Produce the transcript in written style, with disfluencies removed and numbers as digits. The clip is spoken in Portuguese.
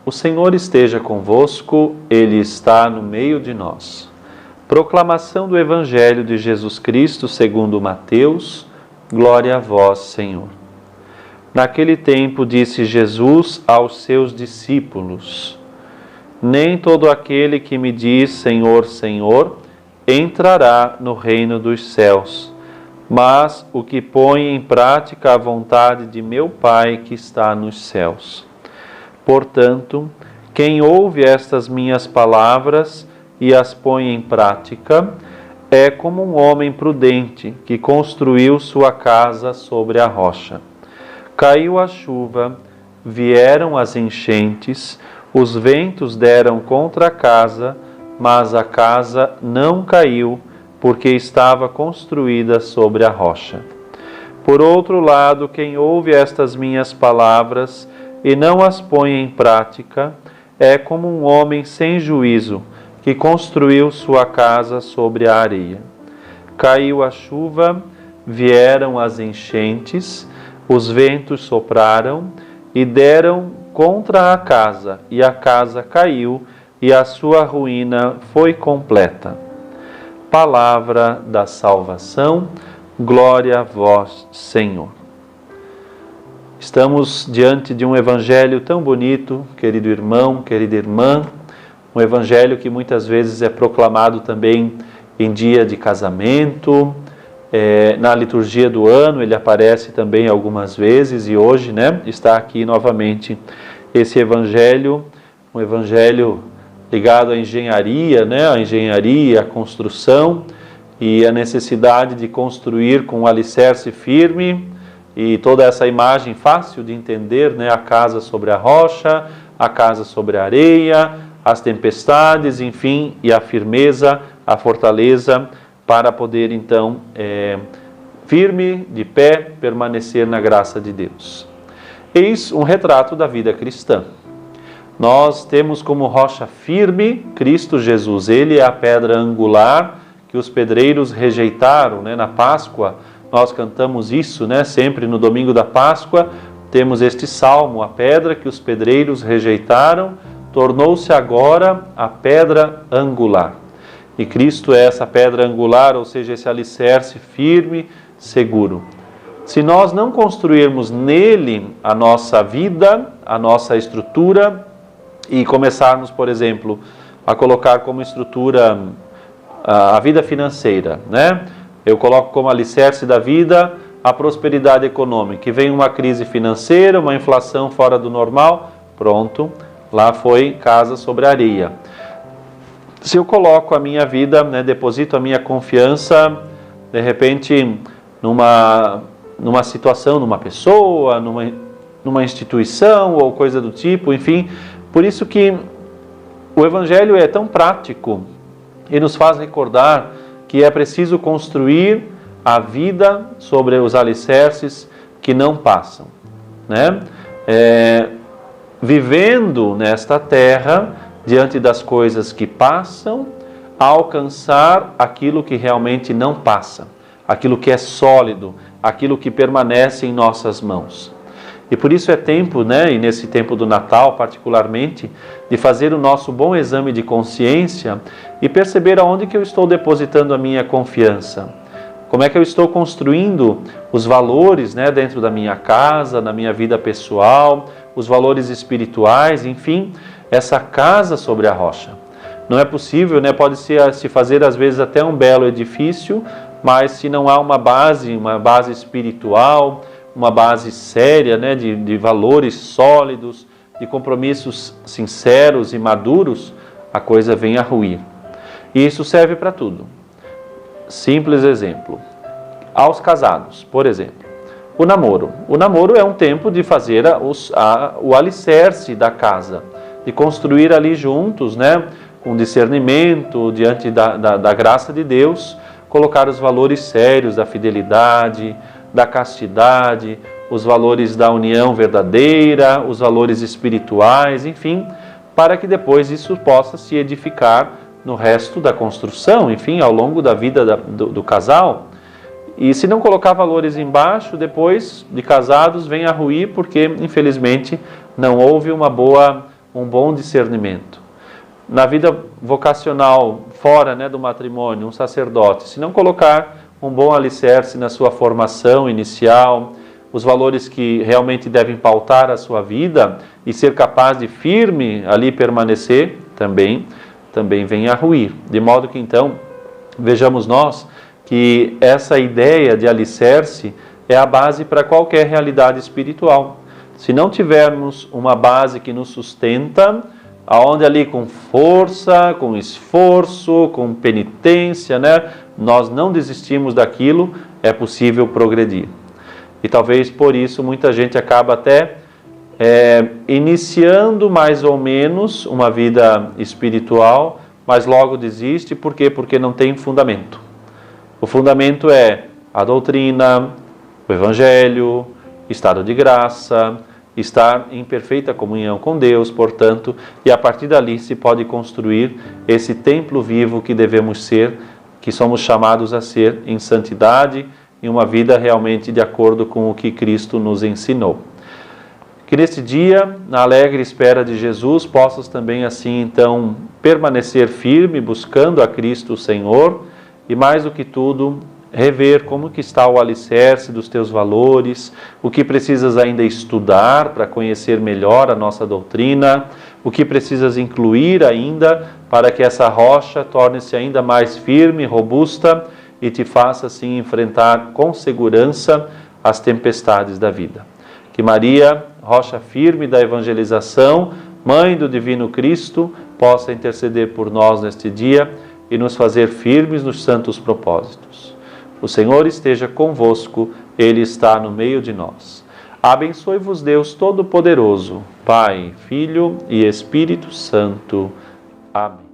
O Senhor esteja convosco, Ele está no meio de nós. Proclamação do Evangelho de Jesus Cristo segundo Mateus. Glória a vós, Senhor. Naquele tempo disse Jesus aos seus discípulos: Nem todo aquele que me diz Senhor, Senhor, entrará no reino dos céus, mas o que põe em prática a vontade de meu Pai que está nos céus. Portanto, quem ouve estas minhas palavras e as põe em prática, é como um homem prudente que construiu sua casa sobre a rocha. Caiu a chuva, vieram as enchentes, os ventos deram contra a casa, mas a casa não caiu, porque estava construída sobre a rocha. Por outro lado, quem ouve estas minhas palavras e não as põe em prática, é como um homem sem juízo, que construiu sua casa sobre a areia. Caiu a chuva, vieram as enchentes, os ventos sopraram e deram contra a casa, e a casa caiu, e a sua ruína foi completa. Palavra da salvação, glória a vós, Senhor. Estamos diante de um evangelho tão bonito, querido irmão, querida irmã, um evangelho que muitas vezes é proclamado também em dia de casamento, na liturgia do ano ele aparece também algumas vezes e hoje, está aqui novamente esse evangelho, um evangelho ligado à engenharia, a engenharia, à construção e a necessidade de construir com um alicerce firme e toda essa imagem fácil de entender, a casa sobre a rocha, a casa sobre a areia, as tempestades, enfim, e a firmeza, a fortaleza para poder então, firme, de pé, permanecer na graça de Deus. Eis um retrato da vida cristã. Nós temos como rocha firme Cristo Jesus. Ele é a pedra angular que os pedreiros rejeitaram, na Páscoa. Nós cantamos isso, sempre no domingo da Páscoa. Temos este salmo: a pedra que os pedreiros rejeitaram tornou-se agora a pedra angular. E Cristo é essa pedra angular, ou seja, esse alicerce firme, seguro. Se nós não construirmos nele a nossa vida, a nossa estrutura, e começarmos, por exemplo, a colocar como estrutura a vida financeira, Eu coloco como alicerce da vida a prosperidade econômica. E vem uma crise financeira, uma inflação fora do normal, pronto, lá foi casa sobre a areia. Se eu coloco a minha vida, deposito a minha confiança, de repente, numa situação, numa pessoa, numa instituição ou coisa do tipo, enfim. Por isso que o Evangelho é tão prático e nos faz recordar que é preciso construir a vida sobre os alicerces que não passam, vivendo nesta terra, diante das coisas que passam, a alcançar aquilo que realmente não passa, aquilo que é sólido, aquilo que permanece em nossas mãos. E por isso é tempo, e nesse tempo do Natal particularmente, de fazer o nosso bom exame de consciência e perceber aonde que eu estou depositando a minha confiança. Como é que eu estou construindo os valores, dentro da minha casa, na minha vida pessoal, os valores espirituais, enfim, essa casa sobre a rocha. Não é possível, pode se fazer às vezes até um belo edifício, mas se não há uma base espiritual, uma base séria, de valores sólidos, de compromissos sinceros e maduros, a coisa vem a ruir. E isso serve para tudo. Simples exemplo. Aos casados, por exemplo. O namoro. O namoro é um tempo de fazer o alicerce da casa, de construir ali juntos, com discernimento, diante da graça de Deus, colocar os valores sérios da fidelidade, da castidade, os valores da união verdadeira, os valores espirituais, enfim, para que depois isso possa se edificar no resto da construção, enfim, ao longo da vida do casal. E se não colocar valores embaixo, depois de casados vem a ruir, porque infelizmente não houve um um bom discernimento. Na vida vocacional, fora, né, do matrimônio, um sacerdote, se não colocar um bom alicerce na sua formação inicial, os valores que realmente devem pautar a sua vida e ser capaz de firme ali permanecer, também vem a ruir. De modo que então, vejamos nós que essa ideia de alicerce é a base para qualquer realidade espiritual. Se não tivermos uma base que nos sustenta, aonde ali com força, com esforço, com penitência, né, nós não desistimos daquilo, é possível progredir. E talvez por isso muita gente acaba até iniciando mais ou menos uma vida espiritual, mas logo desiste. Por quê? Porque não tem fundamento. O fundamento é a doutrina, o Evangelho, estado de graça, estar em perfeita comunhão com Deus, portanto, e a partir dali se pode construir esse templo vivo que devemos ser, que somos chamados a ser em santidade, em uma vida realmente de acordo com o que Cristo nos ensinou. Que neste dia, na alegre espera de Jesus, possas também assim então permanecer firme, buscando a Cristo o Senhor, e mais do que tudo, rever como que está o alicerce dos teus valores, o que precisas ainda estudar para conhecer melhor a nossa doutrina, o que precisas incluir ainda para que essa rocha torne-se ainda mais firme, robusta e te faça assim enfrentar com segurança as tempestades da vida. Que Maria, rocha firme da evangelização, Mãe do Divino Cristo, possa interceder por nós neste dia e nos fazer firmes nos santos propósitos. O Senhor esteja convosco, Ele está no meio de nós. Abençoe-vos Deus Todo-Poderoso, Pai, Filho e Espírito Santo. Amém.